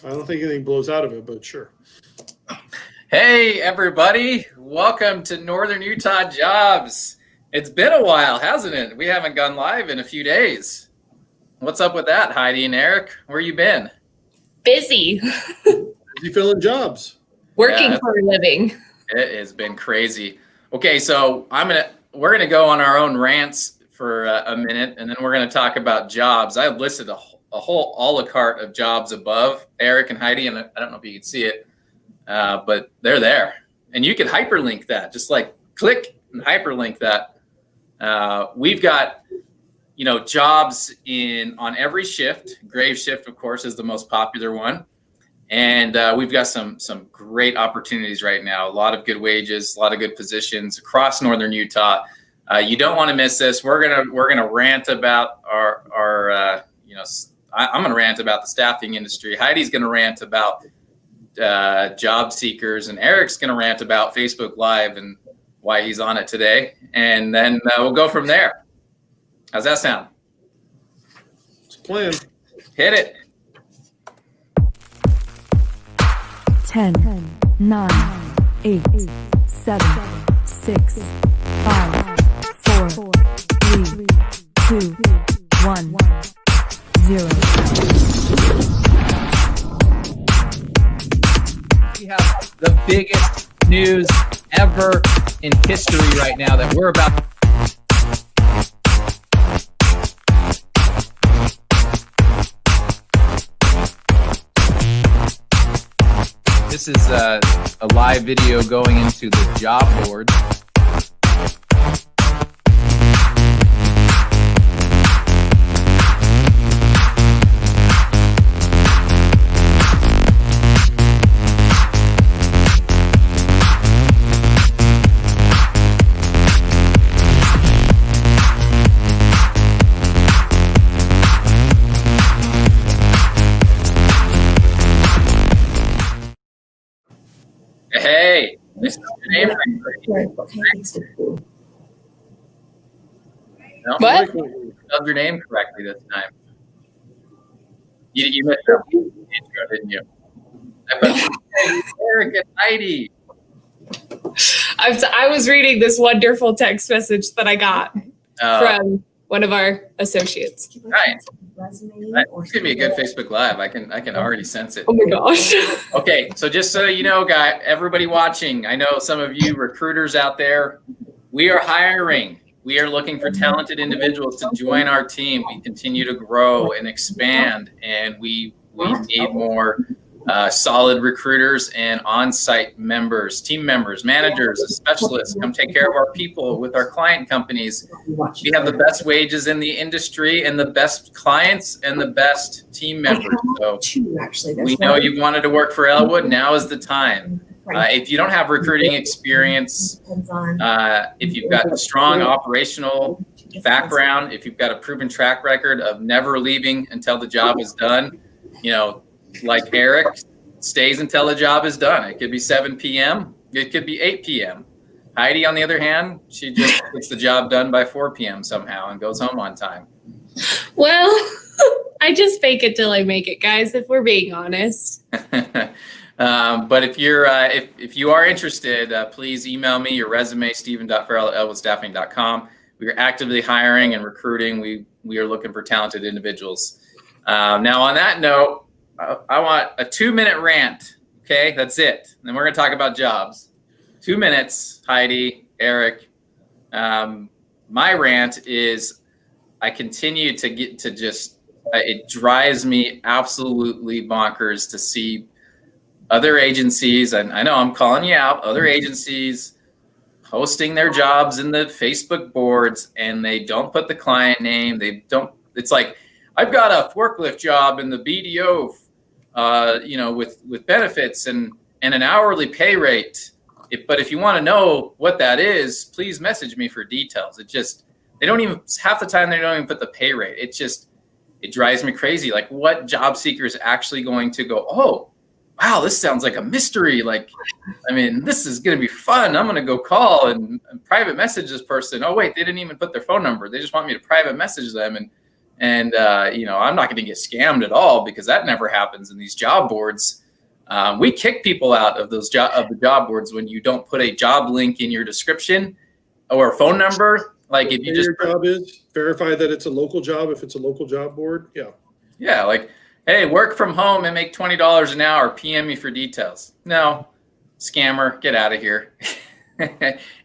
I don't think anything blows out of it, but sure. Hey, everybody. Welcome to Northern Utah Jobs. It's been a while, hasn't it? We haven't gone live in a few days. What's up with that, Heidi and Eric? Where you been? Busy. Busy filling jobs. Working for a living. It has been crazy. Okay, so we're gonna go on our own rants for a minute, and then we're gonna talk about jobs. I've listed a whole a la carte of jobs above, Eric and Heidi, and I don't know if you can see it, but they're there, and you can hyperlink that. Just like click and hyperlink that. We've got jobs on every shift. Grave shift, of course, is the most popular one. And we've got some great opportunities right now. A lot of good wages, a lot of good positions across Northern Utah. You don't want to miss this. We're gonna rant about I'm gonna rant about the staffing industry. Heidi's gonna rant about job seekers, and Eric's gonna rant about Facebook Live and why he's on it today. And then we'll go from there. How's that sound? It's a plan. Hit it. 10, 9, 8, 7, 6, 5, 4, 3, 2, 1, 0. We have the biggest news ever in history right now that we're about. This is a live video going into the job board. Hey, this is your name right? No, What? you spelled your name correctly this time. You missed the intro, didn't you? I put hey, Eric and Heidi. I was reading this wonderful text message that I got from one of our associates. Right. It's gonna be a good Facebook Live. I can already sense it. Oh my gosh. Okay, so just so you know, everybody watching, I know some of you recruiters out there, we are hiring. We are looking for talented individuals to join our team. We continue to grow and expand, and we need more solid recruiters and on-site members, team members, managers, specialists. Come take care of our people with our client companies. We have the best wages in the industry and the best clients and the best team members. So we know you've wanted to work for Elwood. Now is the time. If you don't have recruiting experience, if you've got a strong operational background, if you've got a proven track record of never leaving until the job is done, like Eric stays until the job is done. It could be 7 p.m. It could be 8 p.m. Heidi, on the other hand, she just gets the job done by 4 p.m. somehow and goes home on time. Well, I just fake it till I make it, guys, if we're being honest. But if you are interested, please email me your resume, steven.farrell@elwoodstaffing.com. We are actively hiring and recruiting. We are looking for talented individuals. Now, on that note, I want a 2-minute rant. Okay, that's it. And then we're going to talk about jobs. 2 minutes, Heidi, Eric. My rant is I continue to get to it drives me absolutely bonkers to see other agencies, and I know I'm calling you out, other agencies posting their jobs in the Facebook boards, and they don't put the client name. It's like, I've got a forklift job in the BDO, with benefits and an hourly pay rate. But if you want to know what that is, please message me for details. They don't even, half the time they don't even put the pay rate. It drives me crazy. Like, what job seeker is actually going to go, oh, wow, this sounds like a mystery. This is going to be fun. I'm going to go call and private message this person. Oh, wait, they didn't even put their phone number. They just want me to private message them And, I'm not going to get scammed at all because that never happens in these job boards. We kick people out of the job boards when you don't put a job link in your description or a phone number. Like if you just your job is verify that it's a local job. If it's a local job board, yeah, like, hey, work from home and make $20 an hour. PM me for details. No, scammer, get out of here.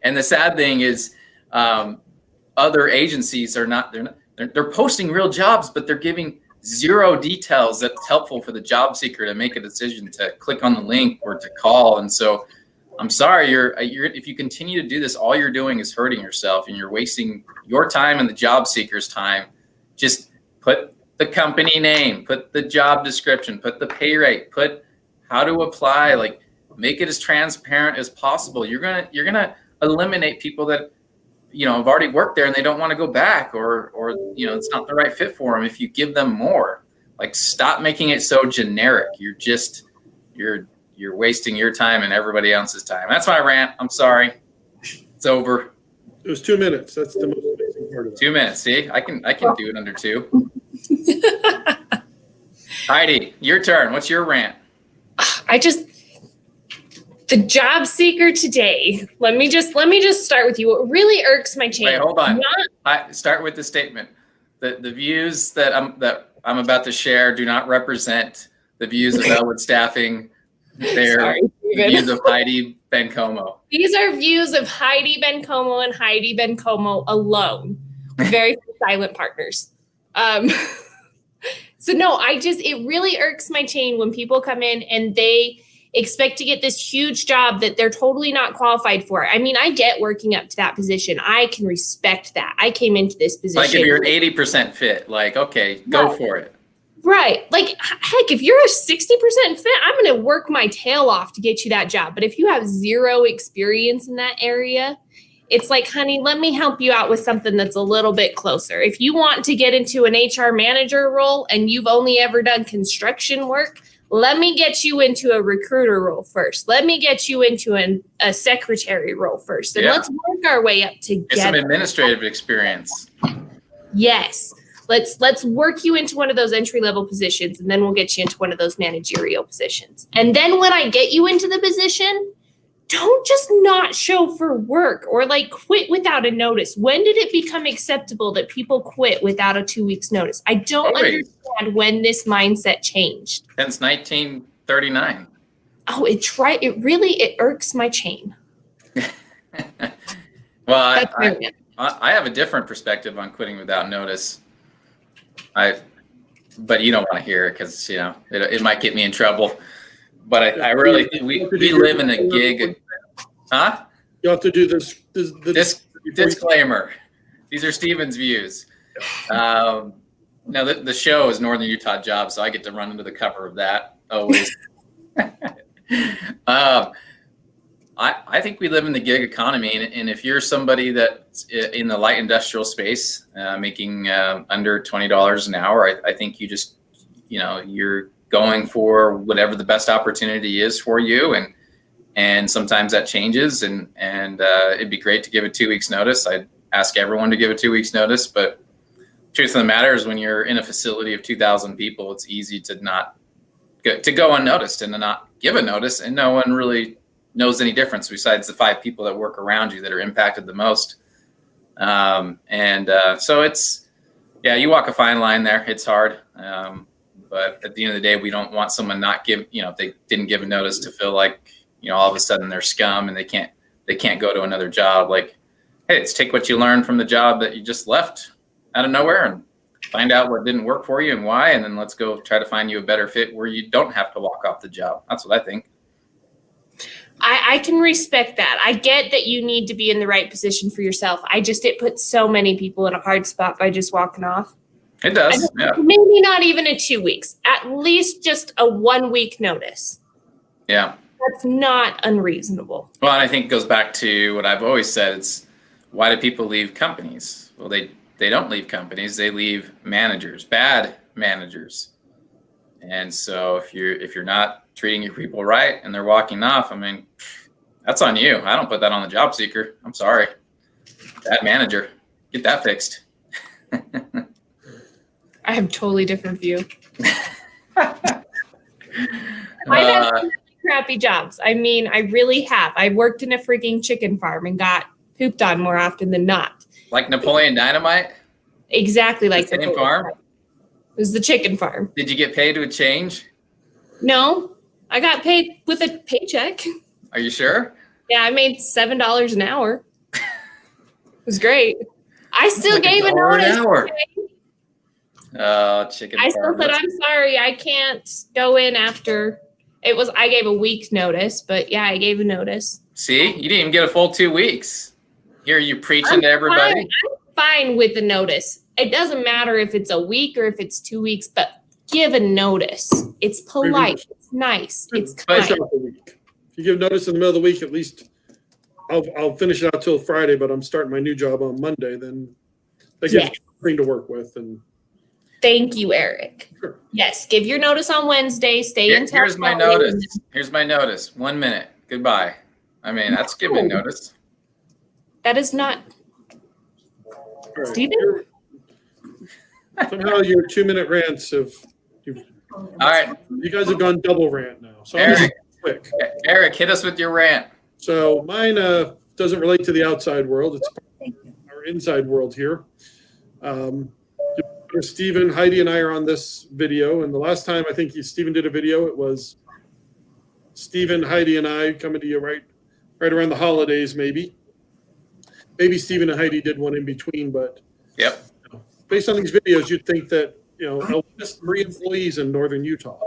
And the sad thing is, other agencies are not. They're posting real jobs, but they're giving zero details that's helpful for the job seeker to make a decision to click on the link or to call. And so I'm sorry, if you continue to do this, all you're doing is hurting yourself and you're wasting your time and the job seeker's time. Just put the company name, put the job description, put the pay rate, put how to apply, like make it as transparent as possible. You're gonna eliminate people that have already worked there and they don't want to go back or it's not the right fit for them if you give them more. Like, stop making it so generic. You're wasting your time and everybody else's time. That's my rant. I'm sorry. It's over. it was 2 minutes. That's the most amazing part of it. 2 minutes. See, I can do it under 2. Heidi, your turn. What's your rant? The job seeker today. Let me just start with you. What really irks my chain. Wait, hold on. I start with the statement. The views that I'm about to share do not represent the views of Elwood Staffing. They're the views of Heidi Bencomo. These are views of Heidi Bencomo and Heidi Bencomo alone. Very few silent partners. So no, it really irks my chain when people come in and they expect to get this huge job that they're totally not qualified for. I mean, I get working up to that position. I can respect that. I came into this position. Like if you're an 80% fit, like, okay, go for it. Right. Like, heck, if you're a 60% fit, I'm going to work my tail off to get you that job. But if you have zero experience in that area, it's like, honey, let me help you out with something that's a little bit closer. If you want to get into an HR manager role and you've only ever done construction work, let me get you into a recruiter role first. Let me get you into a secretary role first. And let's work our way up together. Get some administrative experience. Yes. Let's work you into one of those entry-level positions, and then we'll get you into one of those managerial positions. And then when I get you into the position, don't just not show for work or like quit without a notice. When did it become acceptable that people quit without a 2 weeks notice? I don't understand when this mindset changed. Since 1939. Oh, it irks my chain. Well, I have a different perspective on quitting without notice. But you don't want to hear it because it might get me in trouble. But I really think we live in a gig. Huh? You have to do this disclaimer. These are Steven's views. Now the show is Northern Utah Jobs, so I get to run into the cover of that always. I think we live in the gig economy, and if you're somebody that's in the light industrial space, making under $20 an hour, I think you just, you're going for whatever the best opportunity is for you, and sometimes that changes, and it'd be great to give a 2 weeks notice. I'd ask everyone to give a 2 weeks notice, but truth of the matter is when you're in a facility of 2,000 people, it's easy to go unnoticed and to not give a notice, and no one really knows any difference besides the 5 people that work around you that are impacted the most. So it's, you walk a fine line there. It's hard. But at the end of the day, we don't want someone not give, if they didn't give a notice to feel like, all of a sudden they're scum and they can't go to another job. Like, hey, let's take what you learned from the job that you just left out of nowhere and find out what didn't work for you and why. And then let's go try to find you a better fit where you don't have to walk off the job. That's what I think. I can respect that. I get that you need to be in the right position for yourself. It puts so many people in a hard spot by just walking off. It does. Yeah. Maybe not even a 2 weeks, at least just a 1 week notice. Yeah. That's not unreasonable. Well, and I think it goes back to what I've always said. It's why do people leave companies? Well, they don't leave companies. They leave managers, bad managers. And so if you're not treating your people right and they're walking off, I mean, that's on you. I don't put that on the job seeker. I'm sorry. That manager, get that fixed. I have totally different view. I've had some really crappy jobs. I mean, I really have. I worked in a freaking chicken farm and got pooped on more often than not. Like Napoleon Dynamite? Exactly like The same farm? It was the chicken farm. Did you get paid with change? No, I got paid with a paycheck. Are you sure? Yeah, I made $7 an hour. It was great. I still Like gave a $1 an notice. hour. Okay? Oh, chicken I still farm. said, I'm sorry, I can't go in after. I gave a week's notice, but yeah, I gave a notice. See, you didn't even get a full 2 weeks. Here you preaching to everybody. I'm fine with the notice. It doesn't matter if it's a week or if it's 2 weeks, but give a notice. It's polite. It's nice. It's kind. Finish out the week. If you give notice in the middle of the week, at least I'll finish it out till Friday, but I'm starting my new job on Monday. Then that gives me something to work with. And thank you, Eric. Sure. Yes, give your notice on Wednesday. Stay until Here's my notice. Here's my notice. 1 minute. Goodbye. I mean, that's giving notice. That is not. all right. Steven? Somehow your 2-minute rants All right, you guys have gone double rant now. So I'm Eric. quick. Eric, hit us with your rant. So mine doesn't relate to the outside world. It's our inside world here. Stephen, Heidi, and I are on this video. And the last time I think Stephen did a video, it was Stephen, Heidi, and I coming to you right around the holidays, maybe. Maybe Stephen and Heidi did one in between, but Yep. based on these videos, you'd think that, just 3 employees in northern Utah.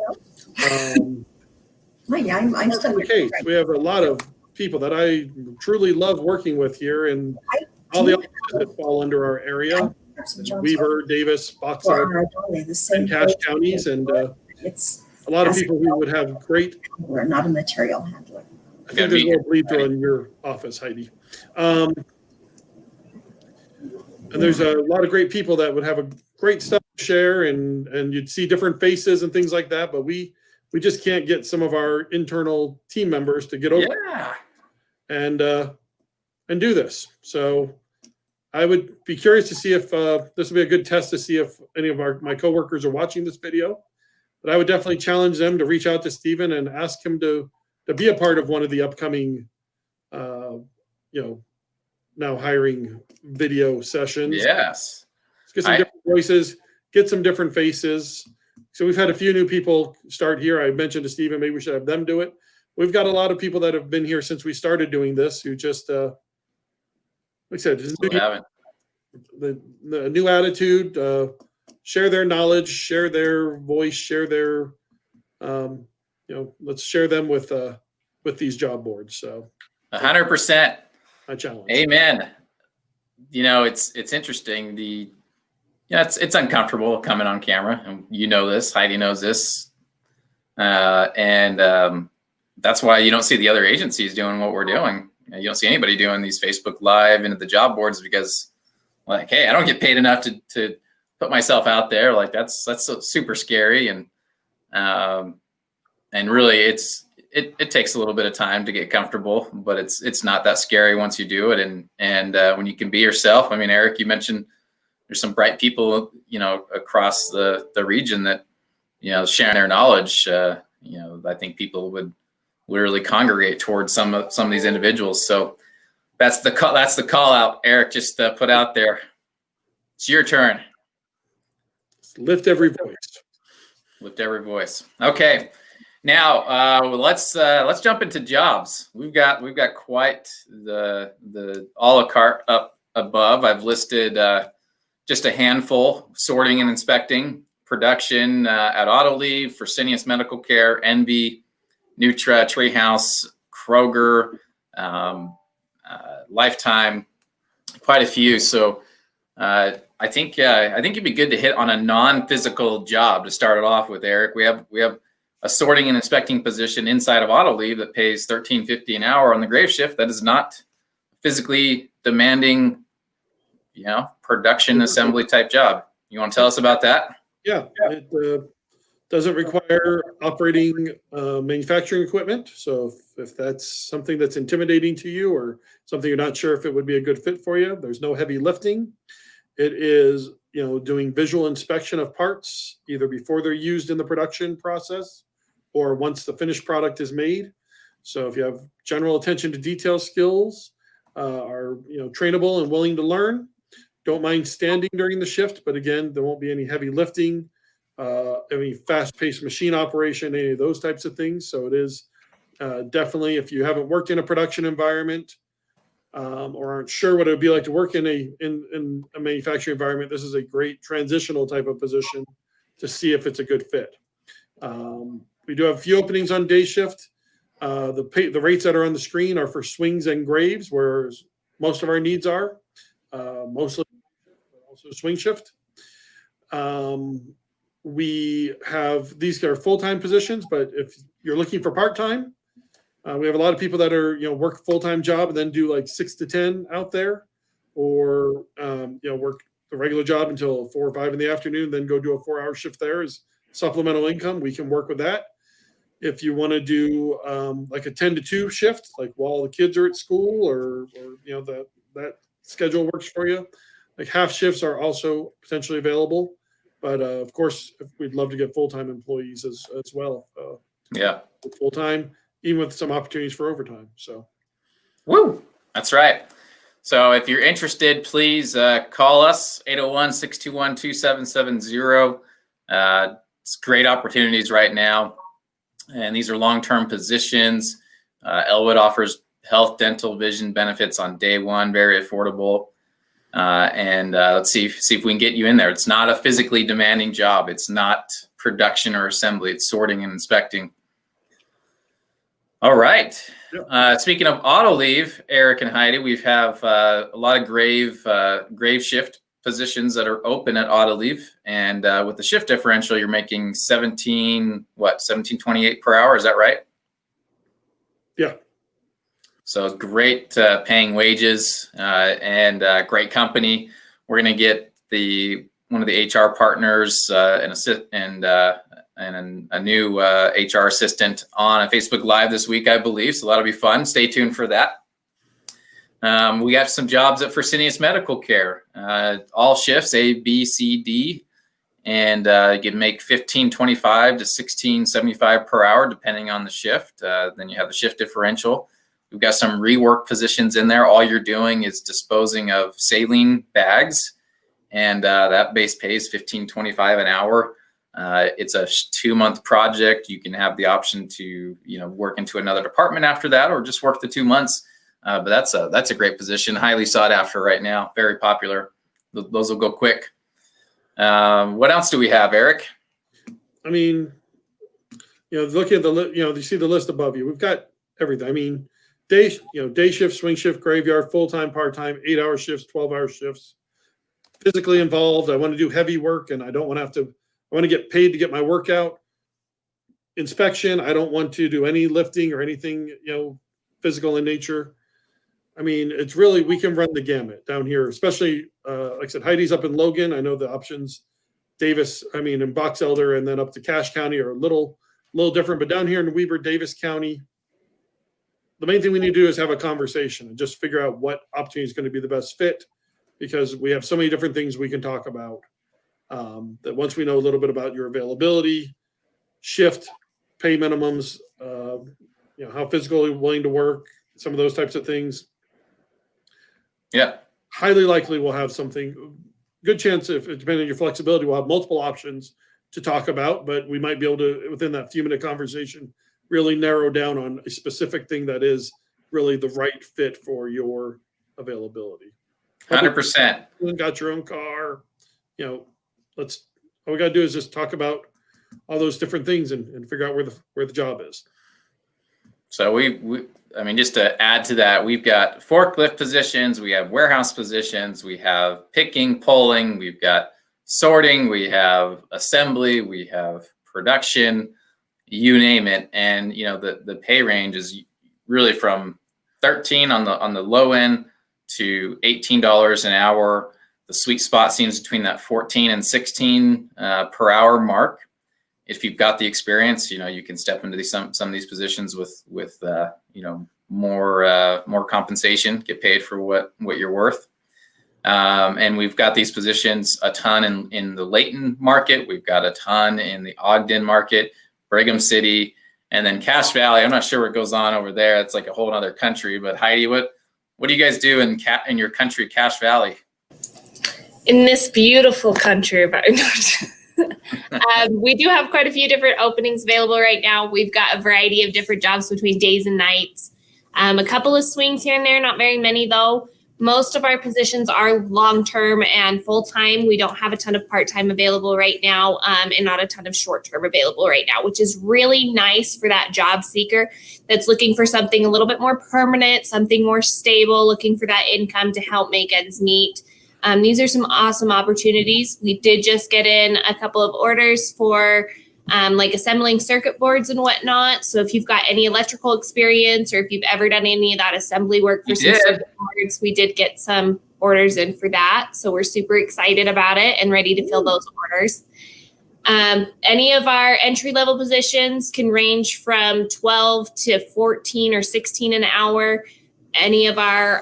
Yeah, I'm still The case. We have a lot of people that I truly love working with here, and all the offices that fall under our area, Weaver, Davis, Boxer, and Cache counties, and it's a lot of people who would have great. we're not a material handler. I think there's a little bleed through in your office, Heidi. And there's a lot of great people that would have a great stuff to share, and you'd see different faces and things like that. But we just can't get some of our internal team members to get over and do this. So I would be curious to see if this would be a good test to see if any of my coworkers are watching this video. But I would definitely challenge them to reach out to Stephen and ask him to be a part of one of the upcoming, now hiring video sessions. Yes. Let's get some different voices, get some different faces. So we've had a few new people start here. I mentioned to Stephen, maybe we should have them do it. We've got a lot of people that have been here since we started doing this who just, like I said, the new attitude, share their knowledge, share their voice, share their, let's share them with these job boards. So 100%. I challenge. Amen. It's interesting. It's uncomfortable coming on camera, and this. Heidi knows this, and that's why you don't see the other agencies doing what we're doing. You don't see anybody doing these Facebook Live into the job boards because, like, hey, I don't get paid enough to put myself out there. Like that's so super scary, and really it takes a little bit of time to get comfortable, but it's not that scary once you do it. And when you can be yourself. I mean, Eric, you mentioned there's some bright people, across the region that, sharing their knowledge. I think people would literally congregate towards some of these individuals. So that's the call out, Eric, just put out there. It's your turn. Lift every voice. Lift every voice. Okay. Now let's jump into jobs. We've got quite the a la carte up above. I've listed just a handful: sorting and inspecting, production at Autoliv, Fresenius Medical Care, Enve, Nutra, Treehouse, Kroger, Lifetime, quite a few. So I think it'd be good to hit on a non-physical job to start it off with, Eric. We have a sorting and inspecting position inside of Autoliv that pays $13.50 an hour on the grave shift. That is not physically demanding, production assembly type job. You want to tell us about that? Yeah, it doesn't require operating manufacturing equipment. So if that's something that's intimidating to you or something you're not sure if it would be a good fit for you, there's no heavy lifting. It is, doing visual inspection of parts, either before they're used in the production process or once the finished product is made. So if you have general attention to detail skills, are trainable and willing to learn, don't mind standing during the shift, but again, there won't be any heavy lifting, any fast-paced machine operation, any of those types of things. So it is definitely, if you haven't worked in a production environment or aren't sure what it would be like to work in a manufacturing environment, this is a great transitional type of position to see if it's a good fit. We do have a few openings on day shift. The rates that are on the screen are for swings and graves, whereas most of our needs are mostly also swing shift. We have, these are full-time positions, but if you're looking for part-time, we have a lot of people that are, work a full-time job and then do like 6 to 10 out there, or, work the regular job until 4 or 5 in the afternoon, then go do a 4-hour shift there as supplemental income. We can work with that. If you want to do like a 10 to 2 shift, like while the kids are at school, or that schedule works for you, like half shifts are also potentially available. But of course, we'd love to get full-time employees as well. Full-time, even with some opportunities for overtime. So, woo, that's right. So if you're interested, please call us, 801-621-2770. It's great opportunities right now. And these are long-term positions. Elwood offers health, dental, vision benefits on day one, very affordable. And let's see if we can get you in there. It's not a physically demanding job. It's not production or assembly. It's sorting and inspecting. All right. Yep. Speaking of Autoliv, Eric and Heidi, we have a lot of grave shift positions that are open at Autoliv, and with the shift differential, you're making $17.28 per hour. Is that right? Yeah. So great paying wages and great company. We're going to get one of the HR partners and a new HR assistant on a Facebook Live this week, I believe. So that'll be fun. Stay tuned for that. We got some jobs at Fresenius Medical Care, all shifts, A, B, C, D, and you can make $15.25 to $16.75 per hour, depending on the shift. Then you have the shift differential. We've got some rework positions in there. All you're doing is disposing of saline bags, and that base pay is $15.25 an hour. It's a 2-month project. You can have the option to work into another department after that, or just work the 2 months. But that's a great position, highly sought after right now, very popular. Those will go quick. What else do we have, Eric? I mean, looking at you see the list above you. We've got everything. I mean, day shift, swing shift, graveyard, full-time, part-time, 8-hour shifts, 12-hour shifts. Physically involved. I want to do heavy work, and I don't want to have to. I want to get paid to get my work out. Inspection. I don't want to do any lifting or anything, physical in nature. I mean, it's really, we can run the gamut down here, especially, like I said, Heidi's up in Logan. I know the options, in Box Elder and then up to Cache County are a little different, but down here in Weber, Davis County, the main thing we need to do is have a conversation and just figure out what opportunity is going to be the best fit, because we have so many different things we can talk about. That once we know a little bit about your availability, shift, pay minimums, how physically willing to work, some of those types of things. Yeah. Highly likely we'll have something, good chance, if depending on your flexibility, we'll have multiple options to talk about, but we might be able to, within that few minute conversation, really narrow down on a specific thing that is really the right fit for your availability. 100%. Got your own car, all we got to do is just talk about all those different things and figure out where the job is. So just to add to that, we've got forklift positions, we have warehouse positions, we have picking, pulling, we've got sorting, we have assembly, we have production, you name it. And the pay range is really from 13 on the low end to $18 an hour. The sweet spot seems between that 14 and 16 per hour mark. If you've got the experience, you can step into some of these positions with more compensation, get paid for what you're worth. And we've got these positions a ton in the Layton market. We've got a ton in the Ogden market, Brigham City, and then Cache Valley. I'm not sure what goes on over there. It's like a whole other country. But Heidi, what do you guys do in your country, Cache Valley? In this beautiful country of ours. We do have quite a few different openings available right now. We've got a variety of different jobs between days and nights. A couple of swings here and there, not very many though. Most of our positions are long-term and full-time. We don't have a ton of part-time available right now, and not a ton of short-term available right now, which is really nice for that job seeker that's looking for something a little bit more permanent, something more stable, looking for that income to help make ends meet. These are some awesome opportunities. We did just get in a couple of orders for like assembling circuit boards and whatnot. So if you've got any electrical experience or if you've ever done any of that assembly work for some circuit boards, we did get some orders in for that. So we're super excited about it and ready to fill those orders. Any of our entry-level positions can range from 12 to 14 or 16 an hour. Any of our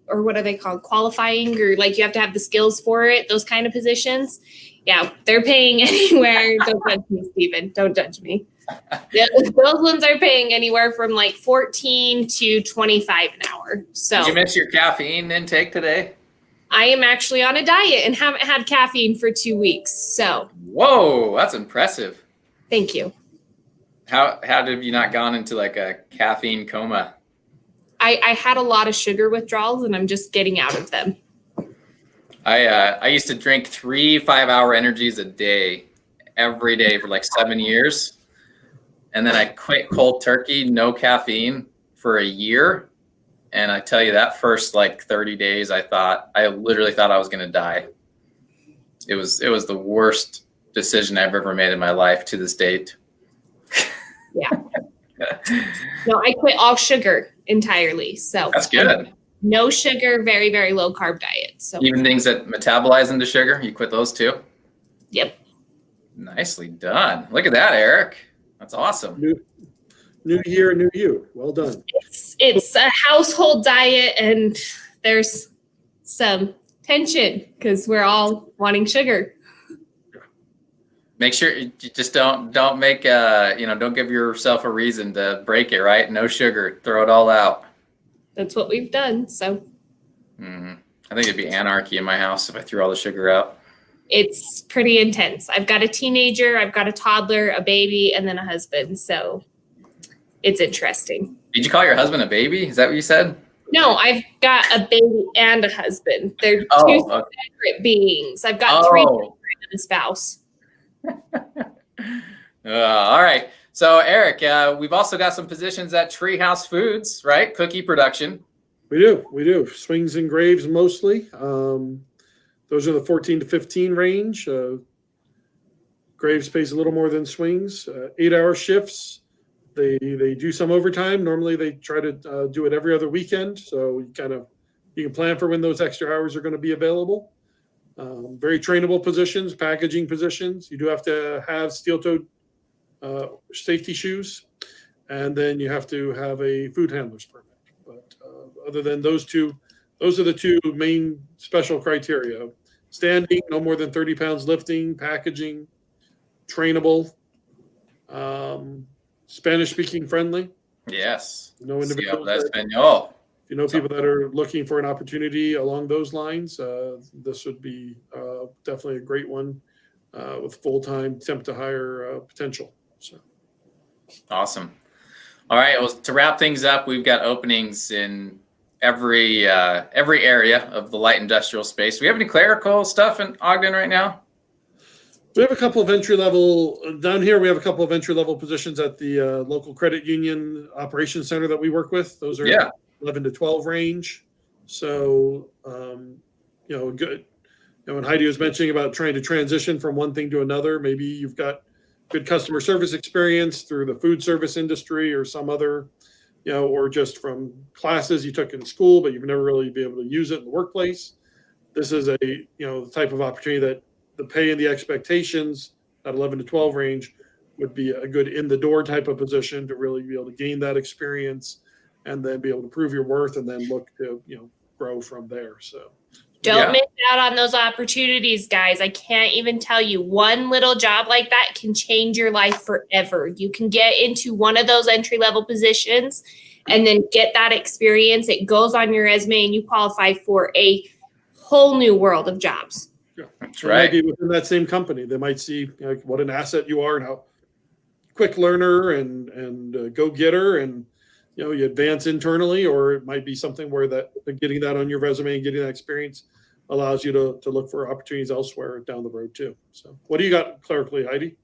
or what are they called? Qualifying, or like you have to have the skills for it, those kind of positions. Yeah, they're paying anywhere. Don't judge me, Stephen. Don't judge me. Yeah, those ones are paying anywhere from like 14 to 25 an hour. So did you miss your caffeine intake today? I am actually on a diet and haven't had caffeine for 2 weeks. So whoa, that's impressive. Thank you. How have you not gone into like a caffeine coma? I had a lot of sugar withdrawals and I'm just getting out of them. I used to drink 3 5-hour energies a day, every day for like 7 years. And then I quit cold turkey, no caffeine for a year. And I tell you that first like 30 days, I literally thought I was going to die. It was the worst decision I've ever made in my life to this date. Yeah. No, I quit all sugar entirely. So that's good. No sugar, very, very low carb diet. So even things that metabolize into sugar, you quit those too? Yep. Nicely done. Look at that, Eric. That's awesome. New year, new you. Well done. It's a household diet and there's some tension because we're all wanting sugar. Make sure you just don't make don't give yourself a reason to break it, right? No sugar, throw it all out. That's what we've done. So I think it'd be anarchy in my house if I threw all the sugar out. It's pretty intense. I've got a teenager, I've got a toddler, a baby, and then a husband. So it's interesting. Did you call your husband a baby? Is that what you said? No, I've got a baby and a husband. They're two separate beings. I've got 3 children and a spouse. All right. So Eric, we've also got some positions at Treehouse Foods, right? Cookie production. We do. Swings and graves mostly. Those are the 14 to 15 range. Graves pays a little more than swings. 8-hour shifts. They do some overtime. Normally they try to do it every other weekend. So you can plan for when those extra hours are going to be available. Very trainable positions, packaging positions. You do have to have steel-toed safety shoes, and then you have to have a food handler's permit. But other than those two, those are the two main special criteria. Standing, no more than 30 pounds lifting, packaging, trainable, Spanish-speaking friendly. Yes. No individual. If you know people that are looking for an opportunity along those lines, this would be definitely a great one with full-time temp to hire potential. So awesome. All right. Well, to wrap things up, we've got openings in every area of the light industrial space. Do we have any clerical stuff in Ogden right now? We have a couple of entry-level down here. We have a couple of entry-level positions at the local credit union operations center that we work with. Those are 11 to 12 range. So, good. When Heidi was mentioning about trying to transition from one thing to another, maybe you've got good customer service experience through the food service industry or some other, or just from classes you took in school, but you've never really been able to use it in the workplace. This is a, the type of opportunity that the pay and the expectations at 11 to 12 range would be a good in the door type of position to really be able to gain that experience and then be able to prove your worth and then look to, grow from there. So Don't miss out on those opportunities, guys. I can't even tell you, one little job like that can change your life forever. You can get into one of those entry-level positions and then get that experience. It goes on your resume and you qualify for a whole new world of jobs. yeah. That's It right. might be within that same company. They might see like what an asset you are and how quick learner and go-getter, and you advance internally, or it might be something where that getting that on your resume and getting that experience allows you to look for opportunities elsewhere down the road too. So what do you got clerically, Heidi?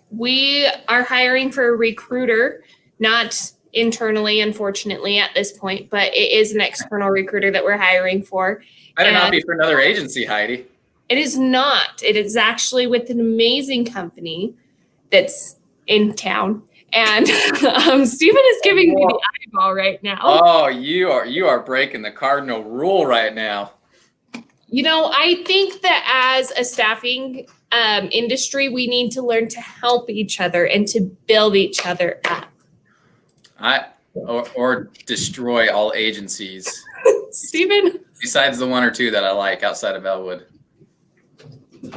We are hiring for a recruiter, not internally, unfortunately, at this point, but it is an external recruiter that we're hiring for. I did not be for another agency, Heidi. It is not. It is actually with an amazing company that's in town. And Stephen is giving me the eyeball right now. Oh, you are breaking the cardinal rule right now. I think that as a staffing industry, we need to learn to help each other and to build each other up. Or destroy all agencies. Stephen? Besides the one or two that I like outside of Elwood.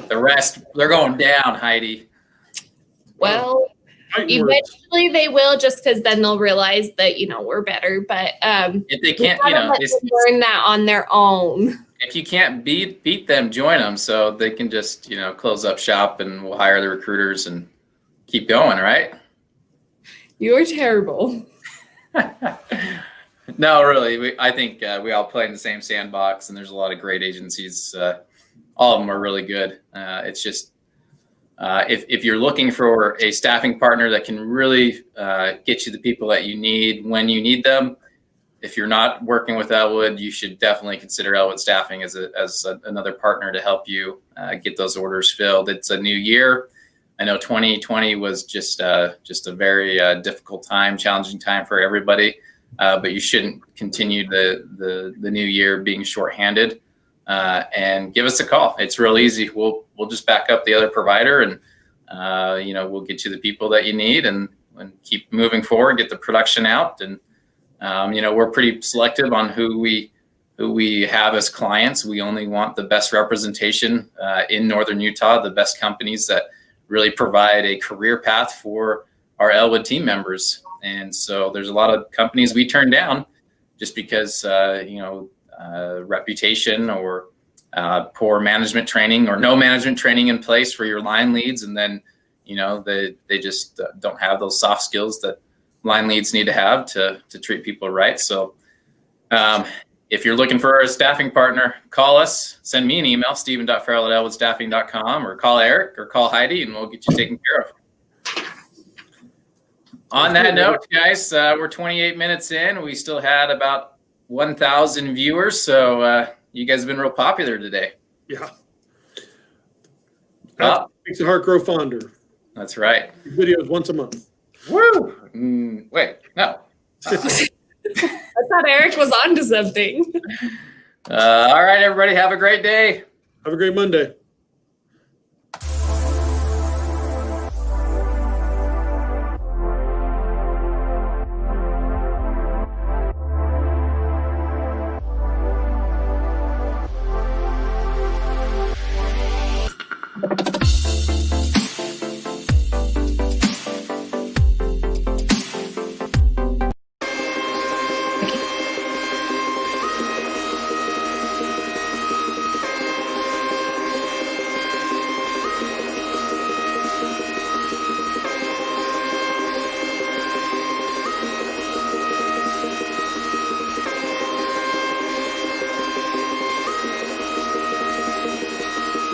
The rest, they're going down, Heidi. Well, eventually they will, just because then they'll realize that, we're better. But if they can't, let them learn that on their own. If you can't beat them, join them, so they can just, close up shop and we'll hire the recruiters and keep going, right? You're terrible. No, really. I think we all play in the same sandbox, and there's a lot of great agencies. All of them are really good. It's just if you're looking for a staffing partner that can really get you the people that you need when you need them, if you're not working with Elwood, you should definitely consider Elwood Staffing as another partner to help you get those orders filled. It's a new year. I know 2020 was just a very difficult time, challenging time for everybody. But you shouldn't continue the new year being shorthanded. And give us a call. It's real easy. We'll just back up the other provider, and we'll get you the people that you need, and keep moving forward. Get the production out, and we're pretty selective on who we have as clients. We only want the best representation in Northern Utah, the best companies that really provide a career path for our Elwood team members. And so there's a lot of companies we turn down just because, reputation or poor management training or no management training in place for your line leads. And then, they just don't have those soft skills that line leads need to have to treat people right. So if you're looking for a staffing partner, call us, send me an email, steven.farrell@elwoodstaffing.com, or call Eric or call Heidi, and we'll get you taken care of. On that note, guys, we're 28 minutes in. We still had about 1,000 viewers, so you guys have been real popular today. Yeah. That makes the heart grow fonder. That's right. Videos once a month. Woo! Wait, no. I thought Eric was onto something. All right, everybody, have a great day. Have a great Monday.